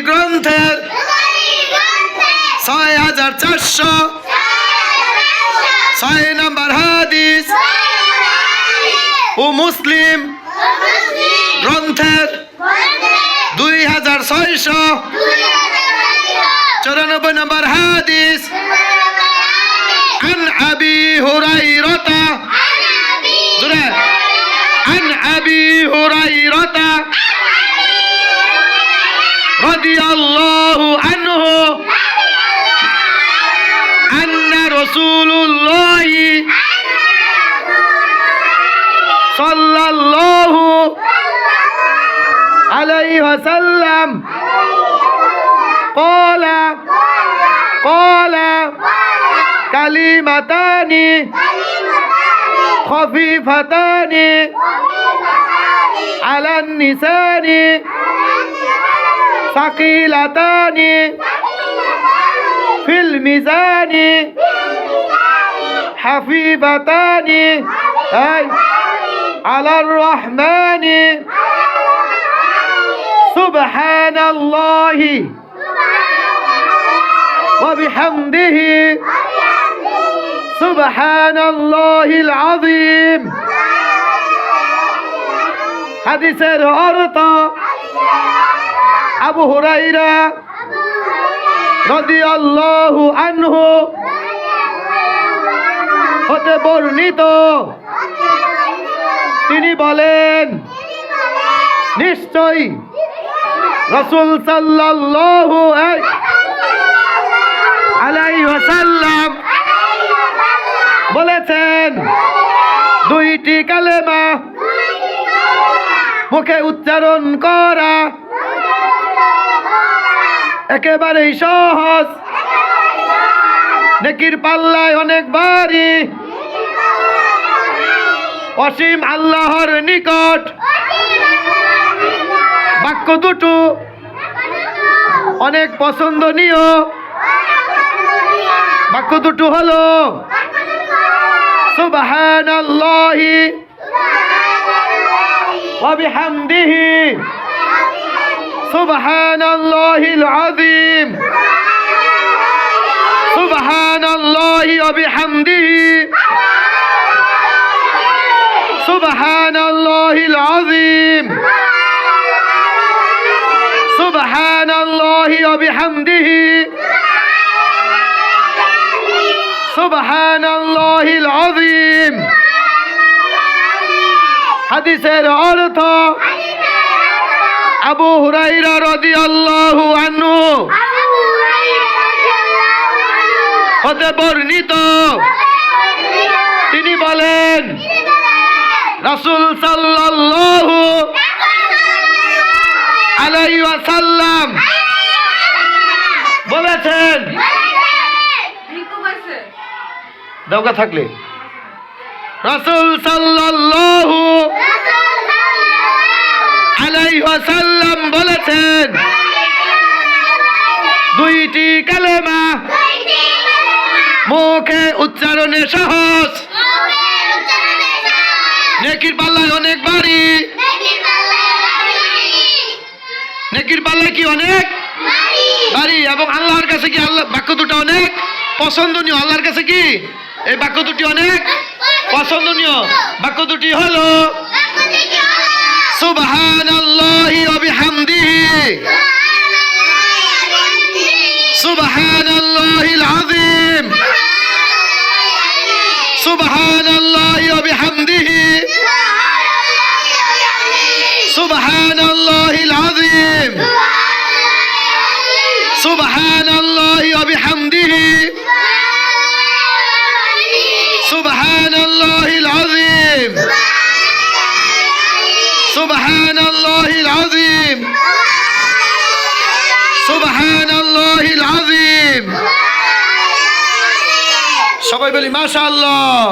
গ্রন্থের 6406 নম্বর হাদিস ও মুসলিম গ্রন্থের 2694 নম্বর হাদিস عن أبي هريرة عن أبي هريرة رضي الله عنه أن رسول الله صلى الله عليه وسلم قال كلمتان خفيفتان على اللسان ثقيلتان في الميزان حفيفتان أي على الرحمن سبحان الله وبحمده سبحان الله العظيم হাদিসের অর্থ আবু হুরায়রা রাদিয়াল্লাহু আনহু হতে বর্ণিত তিনি বলেন নিশ্চয়ই রাসূল সাল্লাল্লাহু আলাইহি ওয়াসাল্লাম বলেছেন দুইটি কালেমা মুখে উচ্চারণ করা একেবারেই সহজ, নেকির পাল্লায় অনেক ভারী, অসীম আল্লাহর নিকট বাক্য দুটো অনেক পছন্দনীয়। বাক্য দুটো হলো সুবহানাল্লাহি ওয়া বিহামদিহি সুবহানাল্লাহিল আযীম সুবহানাল্লাহি ওয়া বিহামদিহি সুবহানাল্লাহিল আযীম সুবহানাল্লাহি ওয়া বিহামদিহি সুবহানাল্লাহিল আযীম। হাদিসের অর্থ আবু হুরায়রা রাদিয়াল্লাহু আনহু হতে বর্ণিত তিনি বলেন রাসূল সাল্লাল্লাহু আলাইহি ওয়াসাল্লাম বলেছেন, দৌকা থাকলে রাসূল সাল্লাল্লাহু আলাইহি ওয়াসাল্লাম বলেছেন দুইটি কালেমা মুখে উচ্চারণে সহজ, নেকির পাল্লায় অনেক ভারী। নেকির পাল্লায় কি অনেক ভারী এবং আল্লাহর কাছে কি আল্লাহ বাক্য দুটো অনেক পছন্দনীয়। আল্লাহর কাছে কি এই বাক্য দুটি অনেক পছন্দনীয়। বাক্য দুটি হলো সুবহানাল্লাহি ওয়া বিহামদিহি সুবহানাল্লাহিল আযীম সুবহানাল্লাহি ওয়া বিহামদিহি সুবহানাল্লাহিল আযীম সুবহানাল্লাহি ওয়া বিহামদিহি সুবহানাল্লাহিল আযীম সুবহানাল্লাহিল আযীম সুবহানাল্লাহিল আযীম। সবাই বলি মাশাআল্লাহ।